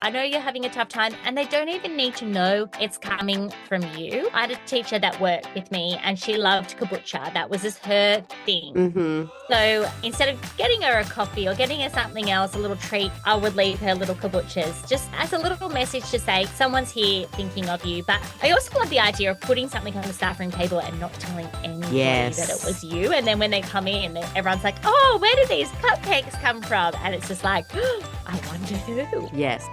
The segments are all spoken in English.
I know you're having a tough time, and they don't even need to know it's coming from you. I had a teacher that worked with me and she loved kombucha. That was just her thing. Mm-hmm. So instead of getting her a coffee or getting her something else, a little treat, I would leave her little kombuchas just as a little message to say someone's here thinking of you. But I also love the idea of putting something on the staff room table and not telling anybody that it was you. And then when they come in, everyone's like, oh, where did these cupcakes come from? And it's just like, I wonder who. Yes.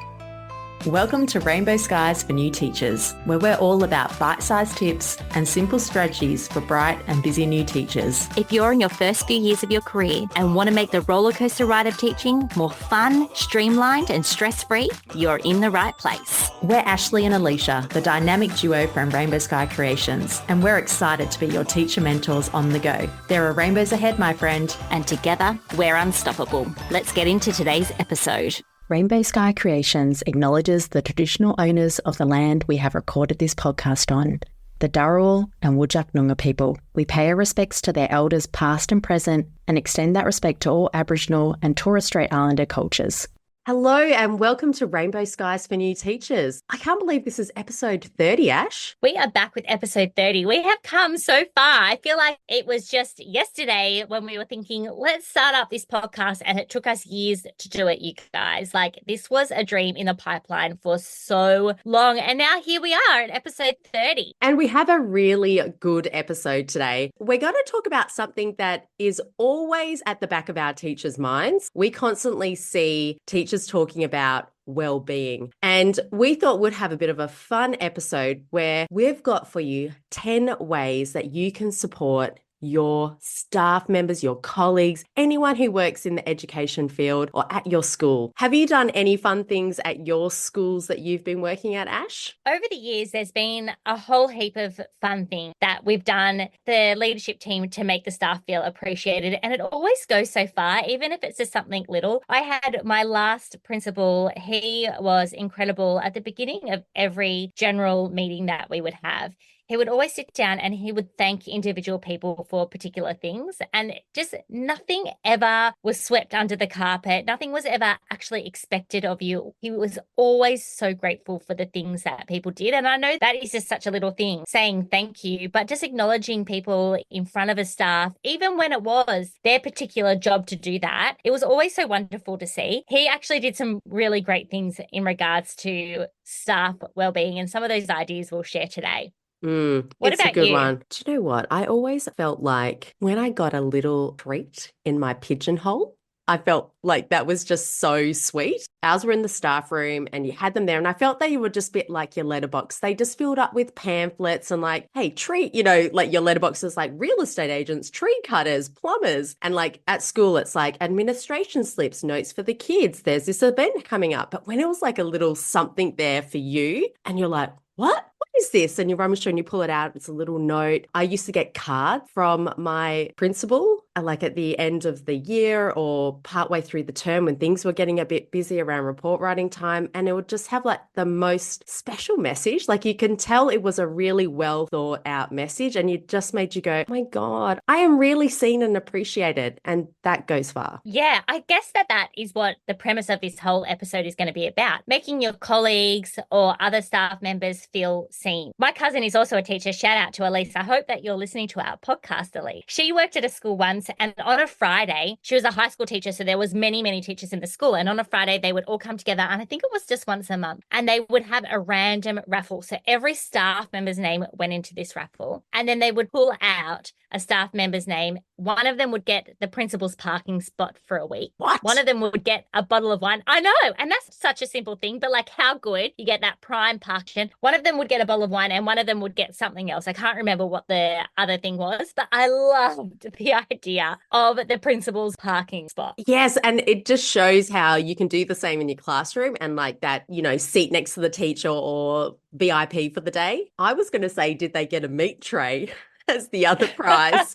Welcome to Rainbow Skies for New Teachers, where we're all about bite-sized tips and simple strategies for bright and busy new teachers. If you're in your first few years of your career and want to make the rollercoaster ride of teaching more fun, streamlined and stress-free, you're in the right place. We're Ashley and Alicia, the dynamic duo from Rainbow Sky Creations, and we're excited to be your teacher mentors on the go. There are rainbows ahead, my friend. And together, we're unstoppable. Let's get into today's episode. Rainbow Sky Creations acknowledges the traditional owners of the land we have recorded this podcast on, the Dharawal and Whadjuk Noongar people. We pay our respects to their elders past and present and extend that respect to all Aboriginal and Torres Strait Islander cultures. Hello and welcome to Rainbow Skies for New Teachers. I can't believe this is episode 30, Ash. We are back with episode 30. We have come so far. I feel like it was just yesterday when we were thinking, let's start up this podcast, and it took us years to do it, you guys. Like, this was a dream in the pipeline for so long, and now here we are at episode 30. And we have a really good episode today. We're going to talk about something that is always at the back of our teachers' minds. We constantly see teachers talking about well-being, and we thought we'd have a bit of a fun episode where we've got for you 10 ways that you can support your staff members, your colleagues, anyone who works in the education field or at your school. Have you done any fun things at your schools that you've been working at, Ash? Over the years, there's been a whole heap of fun things that we've done, the leadership team, to make the staff feel appreciated. And it always goes so far, even if it's just something little. I had my last principal. He was incredible. At the beginning of every general meeting that we would have, he would always sit down and he would thank individual people for particular things. And just nothing ever was swept under the carpet. Nothing was ever actually expected of you. He was always so grateful for the things that people did. And I know that is just such a little thing, saying thank you, but just acknowledging people in front of a staff, even when it was their particular job to do that, it was always so wonderful to see. He actually did some really great things in regards to staff wellbeing, and some of those ideas we'll share today. What it's about a good you? one. Do you know what? I always felt like when I got a little treat in my pigeonhole, I felt like that was just so sweet. Ours were in the staff room and you had them there, and I felt they were just a bit like your letterbox. They just filled up with pamphlets and like, hey, treat, like your letterbox is like real estate agents, tree cutters, plumbers. And like at school, it's like administration slips, notes for the kids. There's this event coming up. But when it was like a little something there for you and you're like, what is this? And you rummage through and you pull it out. It's a little note. I used to get cards from my principal, like at the end of the year or partway through the term when things were getting a bit busy around report writing time. And it would just have like the most special message. Like you can tell it was a really well thought out message, and it just made you go, oh my God, I am really seen and appreciated. And that goes far. Yeah, I guess that is what the premise of this whole episode is going to be about, making your colleagues or other staff members feel seen. My cousin is also a teacher. Shout out to Elise. I hope that you're listening to our podcast, Elise. She worked at a school once, and on a Friday, she was a high school teacher, so there was many, many teachers in the school. And on a Friday, they would all come together, and I think it was just once a month, and they would have a random raffle. So every staff member's name went into this raffle, and then they would pull out a staff member's name. One of them would get the principal's parking spot for a week. What? One of them would get a bottle of wine. I know. And that's such a simple thing, but like how good you get that prime parking. One of them would get a bottle of wine and one of them would get something else. I can't remember what the other thing was, but I loved the idea of the principal's parking spot. Yes. And it just shows how you can do the same in your classroom and like that, seat next to the teacher or VIP for the day. I was going to say, did they get a meat tray as the other prize?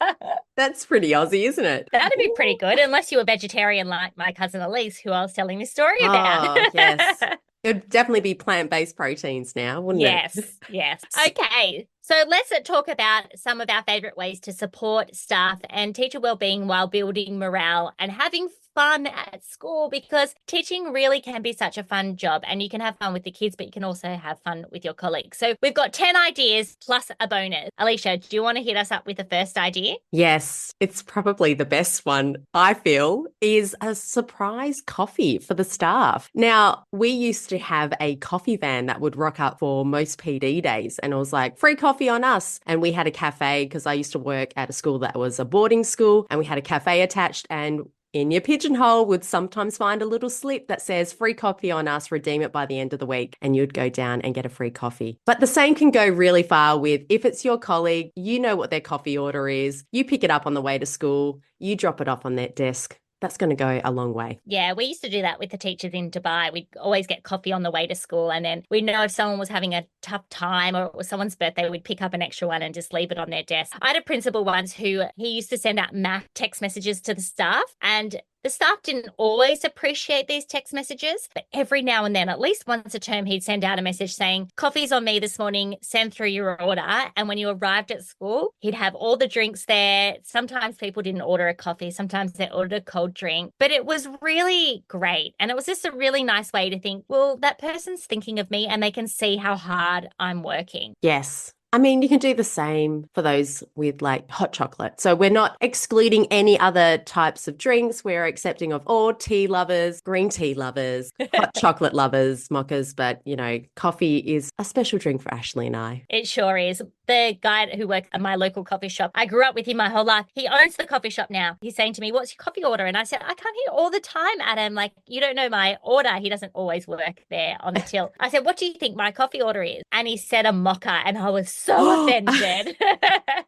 That's pretty Aussie, isn't it? That'd be pretty good, unless you were vegetarian like my cousin Elise, who I was telling this story about. Oh, yes. It would definitely be plant-based proteins now, wouldn't it? Yes. Okay. So let's talk about some of our favourite ways to support staff and teacher wellbeing while building morale and having fun at school, because teaching really can be such a fun job, and you can have fun with the kids, but you can also have fun with your colleagues. So we've got 10 ideas plus a bonus. Alicia, do you want to hit us up with the first idea? Yes, it's probably the best one, I feel, is a surprise coffee for the staff. Now, we used to have a coffee van that would rock up for most PD days, and it was like, free coffee on us. And we had a cafe, because I used to work at a school that was a boarding school, and we had a cafe attached, and in your pigeonhole would sometimes find a little slip that says free coffee on us, redeem it by the end of the week, and you'd go down and get a free coffee. But the same can go really far with, if it's your colleague, you know what their coffee order is, you pick it up on the way to school, you drop it off on their desk. That's going to go a long way. Yeah, we used to do that with the teachers in Dubai. We'd always get coffee on the way to school, and then we'd know if someone was having a tough time or it was someone's birthday, we'd pick up an extra one and just leave it on their desk. I had a principal once who he used to send out math text messages to the staff, and the staff didn't always appreciate these text messages, but every now and then, at least once a term, he'd send out a message saying, coffee's on me this morning, send through your order. And when you arrived at school, he'd have all the drinks there. Sometimes people didn't order a coffee. Sometimes they ordered a cold drink, but it was really great. And it was just a really nice way to think, well, that person's thinking of me and they can see how hard I'm working. Yes. I mean, you can do the same for those with like hot chocolate. So we're not excluding any other types of drinks. We're accepting of all tea lovers, green tea lovers, hot chocolate lovers, mochas. But, you know, coffee is a special drink for Ashley and I. It sure is. The guy who works at my local coffee shop, I grew up with him my whole life. He owns the coffee shop now. He's saying to me, what's your coffee order? And I said, I come here all the time, Adam. Like, you don't know my order. He doesn't always work there on the till. I said, what do you think my coffee order is? And he said a mocha, and I was so offended.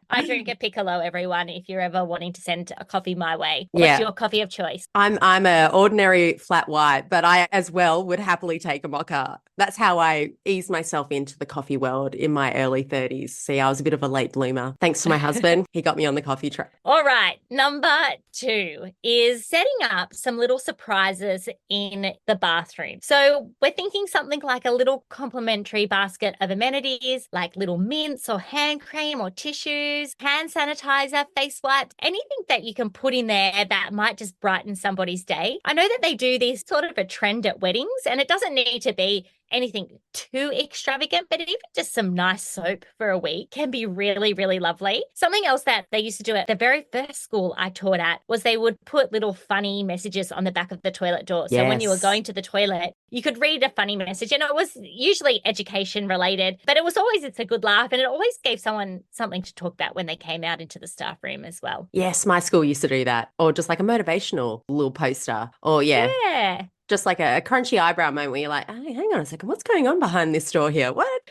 I drink a piccolo, everyone, if you're ever wanting to send a coffee my way. What's your coffee of choice? I'm an ordinary flat white, but I as well would happily take a mocha. That's how I eased myself into the coffee world in my early 30s. See, I was a bit of a late bloomer. Thanks to my husband. He got me on the coffee train. All right. Number 2 is setting up some little surprises in the bathroom. So we're thinking something like a little complimentary basket of amenities, like little mints or hand cream or tissues, hand sanitizer, face wipes, anything that you can put in there that might just brighten somebody's day. I know that they do this sort of a trend at weddings, and it doesn't need to be anything too extravagant, but even just some nice soap for a week can be really, really lovely. Something else that they used to do at the very first school I taught at was they would put little funny messages on the back of the toilet door. So when you were going to the toilet, you could read a funny message, and it was usually education related, but it was always, it's a good laugh, and it always gave someone something to talk about when they came out into the staff room as well. Yes, my school used to do that. Or just like a motivational little poster. Or Yeah. Just like a crunchy eyebrow moment where you're like, hey, hang on a second, what's going on behind this door here? What?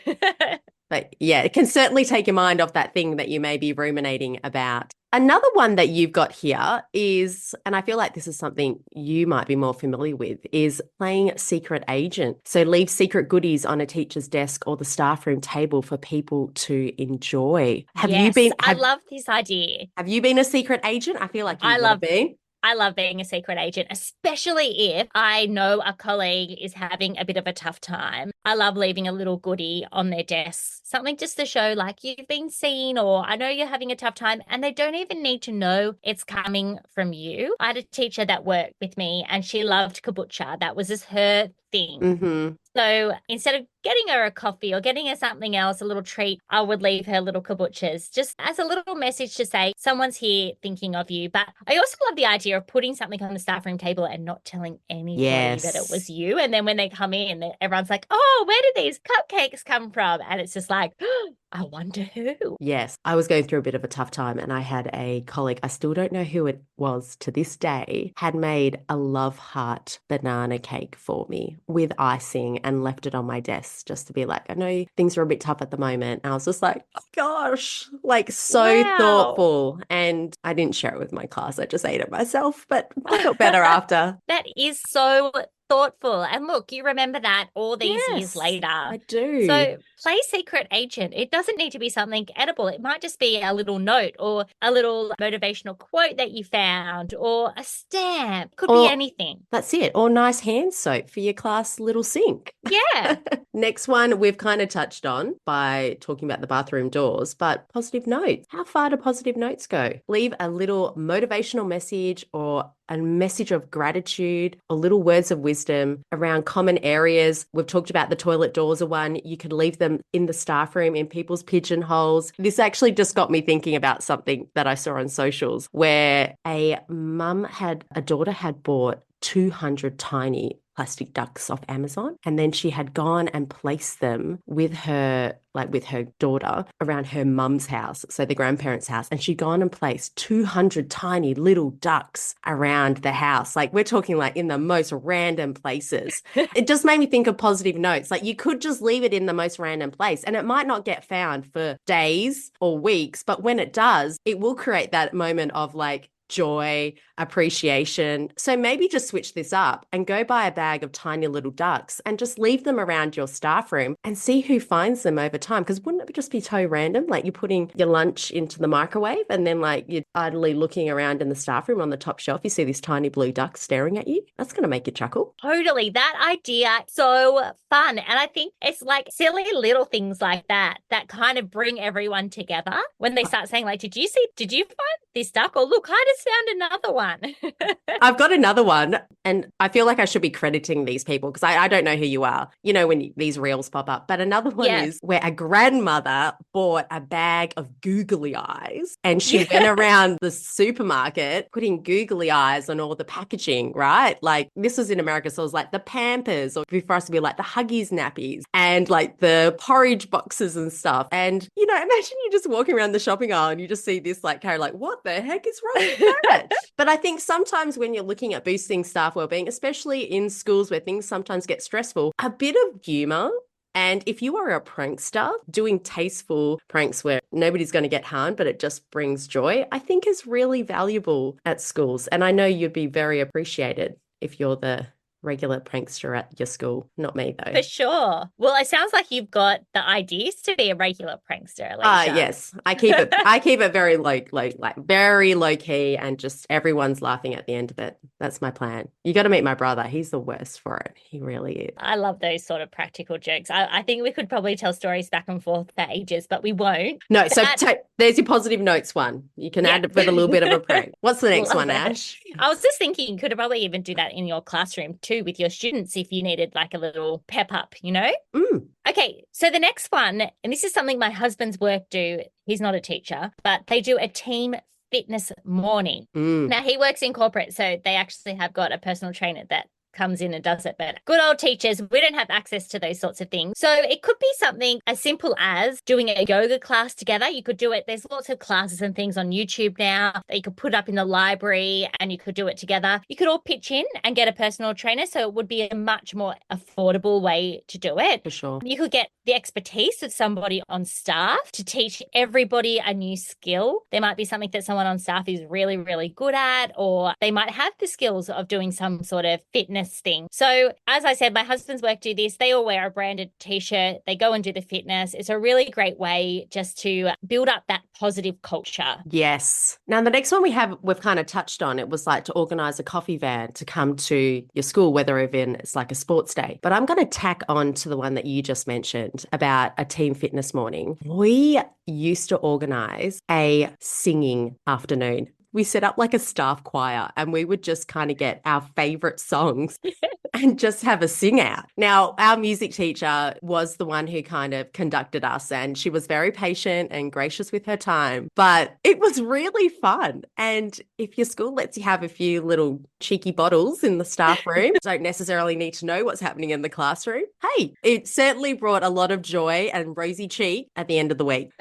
But yeah, it can certainly take your mind off that thing that you may be ruminating about. Another one that you've got here is, and I feel like this is something you might be more familiar with, is playing secret agent. So leave secret goodies on a teacher's desk or the staff room table for people to enjoy. I love this idea. Have you been a secret agent? I feel like you have been. I love being a secret agent, especially if I know a colleague is having a bit of a tough time. I love leaving a little goodie on their desk, something just to show like you've been seen, or I know you're having a tough time, and they don't even need to know it's coming from you. I had a teacher that worked with me and she loved kombucha. That was just her thing. Mm-hmm. So instead of getting her a coffee or getting her something else, a little treat, I would leave her little kombuchas just as a little message to say someone's here thinking of you. But I also love the idea of putting something on the staff room table and not telling anybody that it was you. And then when they come in, everyone's like, oh, where did these cupcakes come from? And it's just like, I wonder who. Yes, I was going through a bit of a tough time, and I had a colleague, I still don't know who it was to this day, had made a love heart banana cake for me with icing and left it on my desk just to be like, I know things are a bit tough at the moment. And I was just like, oh gosh, like so thoughtful. And I didn't share it with my class. I just ate it myself, but I felt better after. That is so thoughtful. And look, you remember that all these years later. I do. So play secret agent. It doesn't need to be something edible. It might just be a little note or a little motivational quote that you found or a stamp. Could be anything. That's it. Or nice hand soap for your class little sink. Yeah. Next one we've kind of touched on by talking about the bathroom doors, but positive notes. How far do positive notes go? Leave a little motivational message or a message of gratitude or little words of wisdom around common areas. We've talked about the toilet doors are one. You can leave them in the staff room, in people's pigeonholes. This actually just got me thinking about something that I saw on socials where a daughter had bought 200 tiny plastic ducks off Amazon. And then she had gone and placed them with her daughter around her mum's house, so the grandparents' house. And she'd gone and placed 200 tiny little ducks around the house. Like we're talking like in the most random places. It just made me think of positive notes. Like you could just leave it in the most random place and it might not get found for days or weeks, but when it does, it will create that moment of like joy, appreciation. So maybe just switch this up and go buy a bag of tiny little ducks and just leave them around your staff room and see who finds them over time. Because wouldn't it just be so random? Like you're putting your lunch into the microwave and then like you're idly looking around in the staff room on the top shelf, you see this tiny blue duck staring at you. That's going to make you chuckle. Totally. That idea, so fun. And I think it's like silly little things like that kind of bring everyone together when they start saying like, did you find this duck? Or look, I just found another one. I've got another one and I feel like I should be crediting these people because I don't know who you are, you know, when these reels pop up. But another one is where a grandmother bought a bag of googly eyes and she went around the supermarket putting googly eyes on all the packaging, right? Like this was in America. So it was like the Pampers or for us to be like the Huggies nappies and like the porridge boxes and stuff. And, you know, imagine you just walking around the shopping aisle and you just see this like carrot, like, what the heck is wrong with that? But I think sometimes when you're looking at boosting staff wellbeing, especially in schools where things sometimes get stressful, a bit of humor. And if you are a prankster, doing tasteful pranks where nobody's going to get harmed, but it just brings joy, I think is really valuable at schools. And I know you'd be very appreciated if you're the regular prankster at your school. Not me, though. For sure. Well, it sounds like you've got the ideas to be a regular prankster, Alicia. Yes. I keep it very very low key and just everyone's laughing at the end of it. That's my plan. You got to meet my brother. He's the worst for it. He really is. I love those sort of practical jokes. I think we could probably tell stories back and forth for ages, but we won't. No, so there's your positive notes one. You can add it with a little bit of a prank. What's the next one, Ash? I was just thinking you could probably even do that in your classroom too with your students if you needed like a little pep up, you know? Okay, so the next one, and this is something my husband's work do. He's not a teacher, but they do a team fitness morning. Now, he works in corporate, so they actually have got a personal trainer that comes in and does it. But good old teachers, we don't have access to those sorts of things. So it could be something as simple as doing a yoga class together. You could do it. There's lots of classes and things on YouTube now that you could put up in the library and you could do it together. You could all pitch in and get a personal trainer. So it would be a much more affordable way to do it. For sure. You could get the expertise of somebody on staff to teach everybody a new skill. There might be something that someone on staff is really, really good at, or they might have the skills of doing some sort of fitness thing. So as I said, my husband's work do this. They all wear a branded t-shirt. They go and do the fitness. It's a really great way just to build up that positive culture. Yes. Now the next one we've kind of touched on, it was like to organize a coffee van to come to your school, whether even it's like a sports day. But I'm going to tack on to the one that you just mentioned about a team fitness morning. We used to organize a singing afternoon. We set up like a staff choir and we would just kind of get our favorite songs and just have a sing out. Now, our music teacher was the one who kind of conducted us and she was very patient and gracious with her time, but it was really fun. And if your school lets you have a few little cheeky bottles in the staff room, don't necessarily need to know what's happening in the classroom. Hey, it certainly brought a lot of joy and rosy cheek at the end of the week.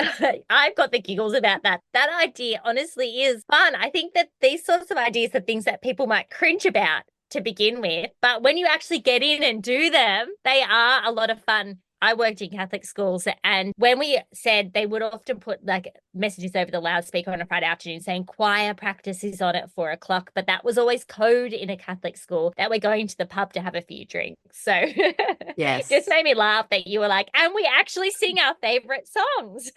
I've got the giggles about that. That idea honestly is fun. I think that these sorts of ideas are things that people might cringe about to begin with, but when you actually get in and do them, they are a lot of fun. I worked in Catholic schools, and when we said they would often put like messages over the loudspeaker on a Friday afternoon saying choir practice is on at 4 o'clock, but that was always code in a Catholic school that we're going to the pub to have a few drinks. So Yes. just made me laugh that you were like, and we actually sing our favorite songs.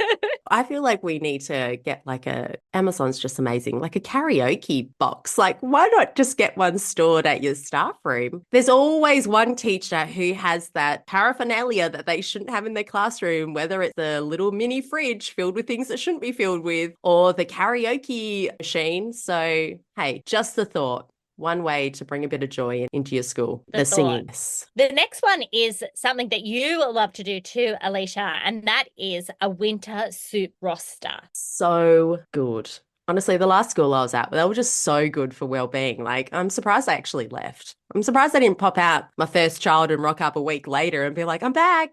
I feel like we need to get like Amazon's just amazing, like a karaoke box. Like, why not just get one stored at your staff room? There's always one teacher who has that paraphernalia that they shouldn't have in their classroom, whether it's the little mini fridge filled with things that shouldn't be filled with, or the karaoke machine. So, hey, just the thought. One way to bring a bit of joy into your school, the singing. The next one is something that you love to do too, Alicia, and that is a winter soup roster. So good. Honestly, the last school I was at, they were just so good for well-being. Like, I'm surprised I actually left. I'm surprised I didn't pop out my first child and rock up a week later and be like, I'm back.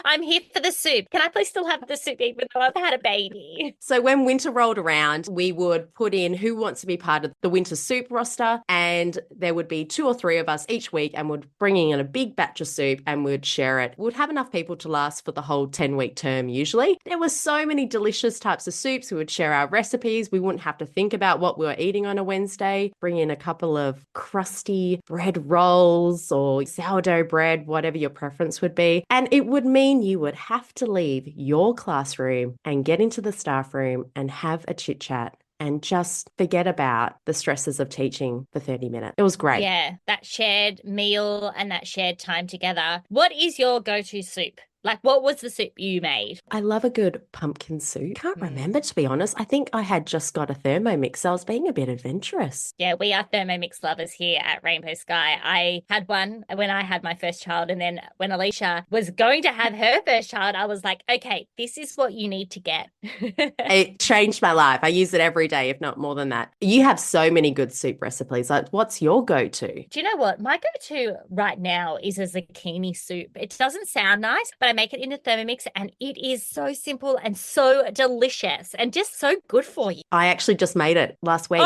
I'm here for the soup. Can I please still have the soup even though I've had a baby? So when winter rolled around, we would put in who wants to be part of the winter soup roster, and there would be 2 or 3 of us each week, and would bring in a big batch of soup and we'd share it. We'd have enough people to last for the whole 10-week term usually. There were so many delicious types of soups. We would share our recipes. We wouldn't have to think about what we were eating on a Wednesday. Bring in a couple of crusty bread rolls or sourdough bread, whatever your preference would be. And it would mean you would have to leave your classroom and get into the staff room and have a chit chat and just forget about the stresses of teaching for 30 minutes. It was great. Yeah, that shared meal and that shared time together. What is your go-to soup? Like, what was the soup you made? I love a good pumpkin soup. Can't remember, to be honest. I think I had just got a Thermomix. So I was being a bit adventurous. Yeah, we are Thermomix lovers here at Rainbow Sky. I had one when I had my first child. And then when Alicia was going to have her first child, I was like, okay, this is what you need to get. It changed my life. I use it every day, if not more than that. You have so many good soup recipes. Like, what's your go-to? Do you know what? My go-to right now is a zucchini soup. It doesn't sound nice, but I make it in a Thermomix and it is so simple and so delicious and just so good for you. I actually just made it last week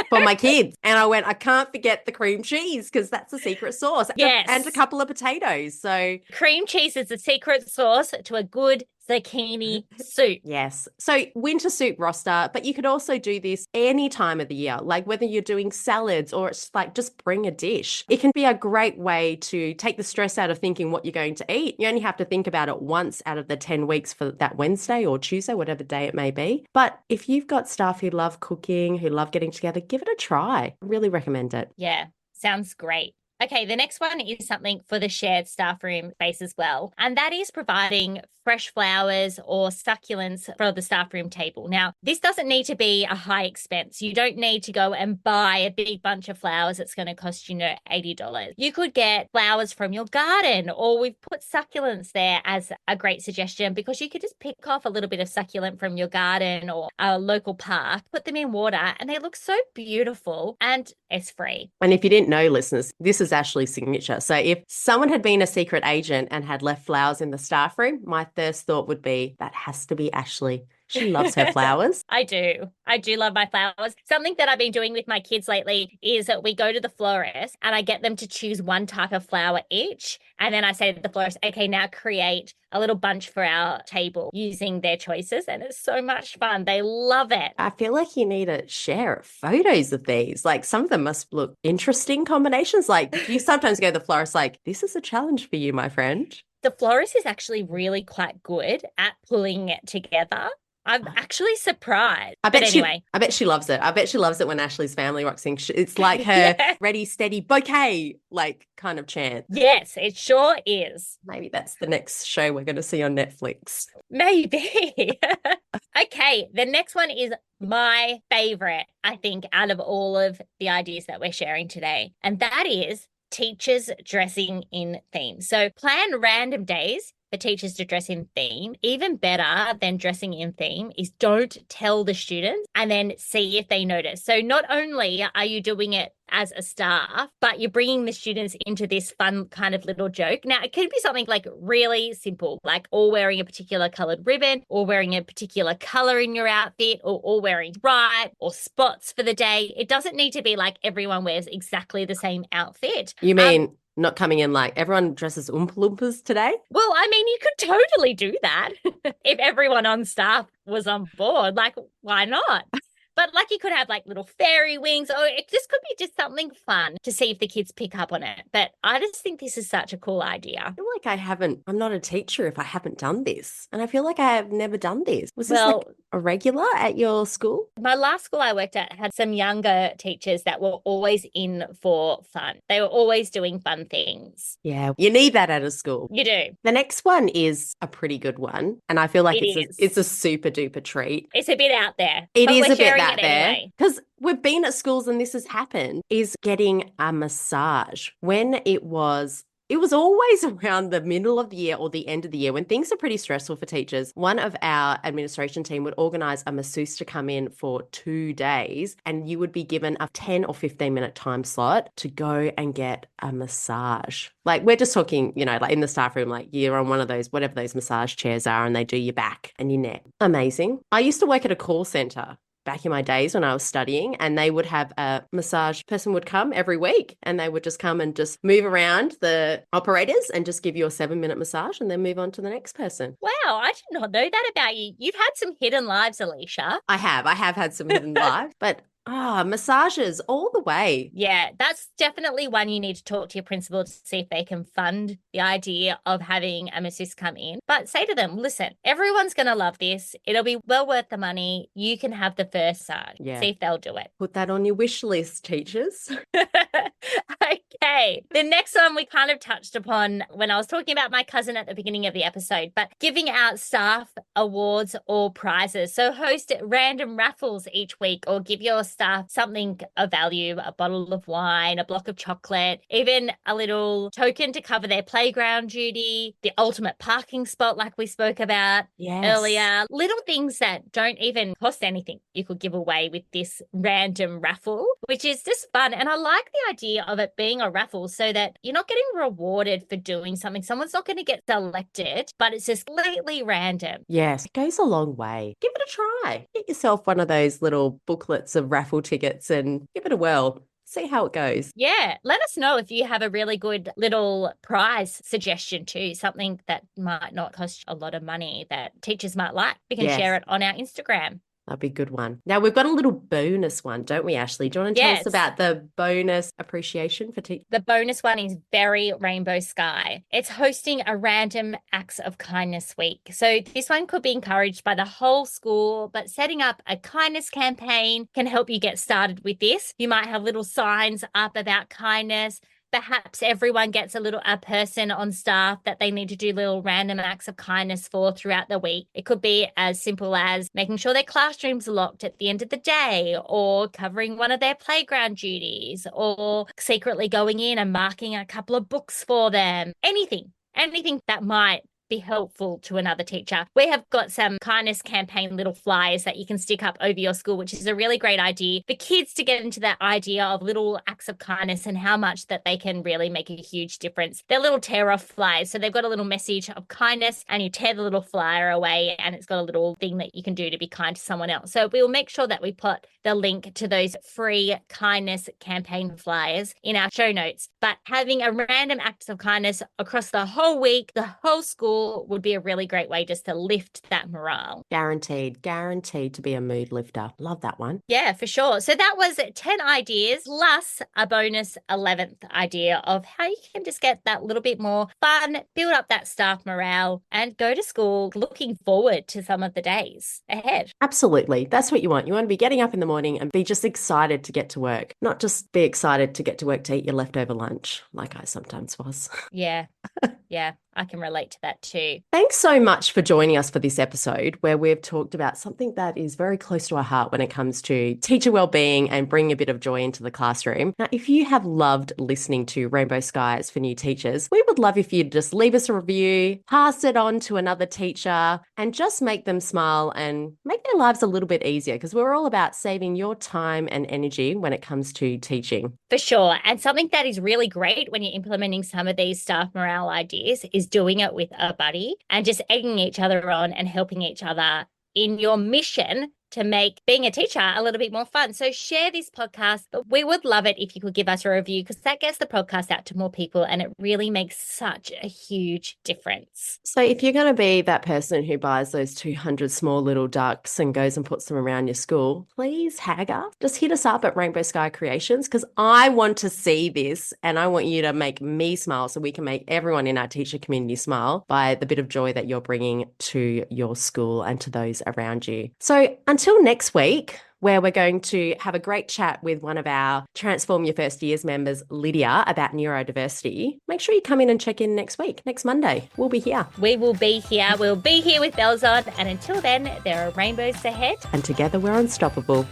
for my kids. And I went, I can't forget the cream cheese because that's the secret sauce. Yes. And a couple of potatoes. So cream cheese is the secret sauce to a good zucchini soup. Yes. So winter soup roster, but you could also do this any time of the year, like whether you're doing salads or it's like just bring a dish. It can be a great way to take the stress out of thinking what you're going to eat. You only have to think about it once out of the 10 weeks for that Wednesday or Tuesday, whatever day it may be. But if you've got staff who love cooking, who love getting together, give it a try. I really recommend it. Yeah, sounds great. Okay, the next one is something for the shared staff room space as well, and that is providing fresh flowers or succulents for the staff room table. Now, this doesn't need to be a high expense. You don't need to go and buy a big bunch of flowers that's going to cost you, $80. You could get flowers from your garden, or we've put succulents there as a great suggestion because you could just pick off a little bit of succulent from your garden or a local park, put them in water, and they look so beautiful and it's free. And if you didn't know, listeners, this is Ashley's signature. So if someone had been a secret agent and had left flowers in the staff room, my first thought would be, that has to be Ashley. She loves her flowers. I do love my flowers. Something that I've been doing with my kids lately is that we go to the florist and I get them to choose one type of flower each. And then I say to the florist, okay, now create a little bunch for our table using their choices. And it's so much fun. They love it. I feel like you need to share photos of these. Like some of them must look interesting combinations. Like you sometimes go to the florist like, this is a challenge for you, my friend. The florist is actually really quite good at pulling it together. I'm actually surprised. I bet she loves it. I bet she loves it when Ashley's family rocks in. It's like her ready, steady, bouquet, like kind of chant. Yes, it sure is. Maybe that's the next show we're going to see on Netflix. Maybe. Okay, the next one is my favorite, I think, out of all of the ideas that we're sharing today. And that is teachers dressing in theme. So plan random days for teachers to dress in theme. Even better than dressing in theme is don't tell the students and then see if they notice. So not only are you doing it as a staff, but you're bringing the students into this fun kind of little joke. Now, it could be something like really simple, like all wearing a particular colored ribbon or wearing a particular color in your outfit or all wearing bright or spots for the day. It doesn't need to be like everyone wears exactly the same outfit. You mean Not coming in like everyone dresses Oompa Loompas today. Well, I mean, you could totally do that if everyone on staff was on board. Like, why not? But like you could have like little fairy wings, or this could be just something fun to see if the kids pick up on it. But I just think this is such a cool idea. I feel like I'm not a teacher if I haven't done this. And I feel like I have never done this. Was this Well, like a regular at your school? my last school I worked at had some younger teachers that were always in for fun. They were always doing fun things. Yeah, you need that at a school. You do. The next one is a pretty good one. And I feel like It it's is. it's a super duper treat. It's a bit out there. It but is we're a bit sharing out it there anyway. because we've been at schools and this has happened, is getting a massage. When it was always around the middle of the year or the end of the year when things are pretty stressful for teachers. One of our administration team would organize a masseuse to come in for 2 days, and you would be given a 10 or 15-minute time slot to go and get a massage. Like we're just talking, like in the staff room, like you're on one of those, whatever those massage chairs are, and they do your back and your neck. Amazing. I used to work at a call center back in my days when I was studying, and they would have a massage person would come every week, and they would just come and just move around the operators and just give you a 7-minute massage and then move on to the next person. Wow, I did not know that about you. You've had some hidden lives, Alicia. I have had some hidden life, but massages all the way. Yeah, that's definitely one you need to talk to your principal to see if they can fund the idea of having a masseuse come in. But say to them, listen, everyone's going to love this. It'll be well worth the money. You can have the first massage. Yeah. See if they'll do it. Put that on your wish list, teachers. Okay. The next one we kind of touched upon when I was talking about my cousin at the beginning of the episode, but giving out staff awards or prizes. So host random raffles each week or give your staff something of value, a bottle of wine, a block of chocolate, even a little token to cover their playground duty, the ultimate parking spot like we spoke about earlier. Little things that don't even cost anything you could give away with this random raffle, which is just fun. And I like the idea of it being a raffle so that you're not getting rewarded for doing something. Someone's not going to get selected, but it's just completely random. Yes, it goes a long way. Give it a try. Get yourself one of those little booklets of raffle tickets and give it a whirl. See how it goes. Yeah. Let us know if you have a really good little prize suggestion too, something that might not cost a lot of money that teachers might like. We can share it on our Instagram. That'd be a good one. Now, we've got a little bonus one, don't we, Ashley? Do you want to tell us about the bonus appreciation for teachers? The bonus one is very rainbow sky. It's hosting a random acts of kindness week. So this one could be encouraged by the whole school, but setting up a kindness campaign can help you get started with this. You might have little signs up about kindness. Perhaps everyone gets a person on staff that they need to do little random acts of kindness for throughout the week. It could be as simple as making sure their classrooms are locked at the end of the day, or covering one of their playground duties, or secretly going in and marking a couple of books for them. Anything that might be helpful to another teacher. We have got some kindness campaign little flyers that you can stick up over your school, which is a really great idea for kids to get into that idea of little acts of kindness and how much that they can really make a huge difference. They're little tear off flyers. So they've got a little message of kindness, and you tear the little flyer away and it's got a little thing that you can do to be kind to someone else. So we'll make sure that we put the link to those free kindness campaign flyers in our show notes. But having a random acts of kindness across the whole week, the whole school, would be a really great way just to lift that morale. Guaranteed to be a mood lifter. Love that one. Yeah, for sure. So that was 10 ideas plus a bonus 11th idea of how you can just get that little bit more fun, build up that staff morale, and go to school looking forward to some of the days ahead. Absolutely. That's what you want. You want to be getting up in the morning and be just excited to get to work, not just be excited to get to work to eat your leftover lunch like I sometimes was. Yeah. Yeah, I can relate to that too. Thanks so much for joining us for this episode where we've talked about something that is very close to our heart when it comes to teacher wellbeing and bringing a bit of joy into the classroom. Now, if you have loved listening to Rainbow Skies for New Teachers, we would love if you'd just leave us a review, pass it on to another teacher, and just make them smile and make their lives a little bit easier, because we're all about saving your time and energy when it comes to teaching. For sure. And something that is really great when you're implementing some of these staff morale ideas is doing it with a buddy and just egging each other on and helping each other in your mission to make being a teacher a little bit more fun. So share this podcast. But we would love it if you could give us a review, because that gets the podcast out to more people and it really makes such a huge difference. So if you're going to be that person who buys those 200 small little ducks and goes and puts them around your school, please just hit us up at Rainbow Sky Creations, because I want to see this and I want you to make me smile so we can make everyone in our teacher community smile by the bit of joy that you're bringing to your school and to those around you. So until next week, where we're going to have a great chat with one of our Transform Your First Years members, Lydia, about neurodiversity. Make sure you come in and check in next week, next Monday. We'll be here. We will be here. We'll be here with bells on. And until then, there are rainbows ahead. And together we're unstoppable.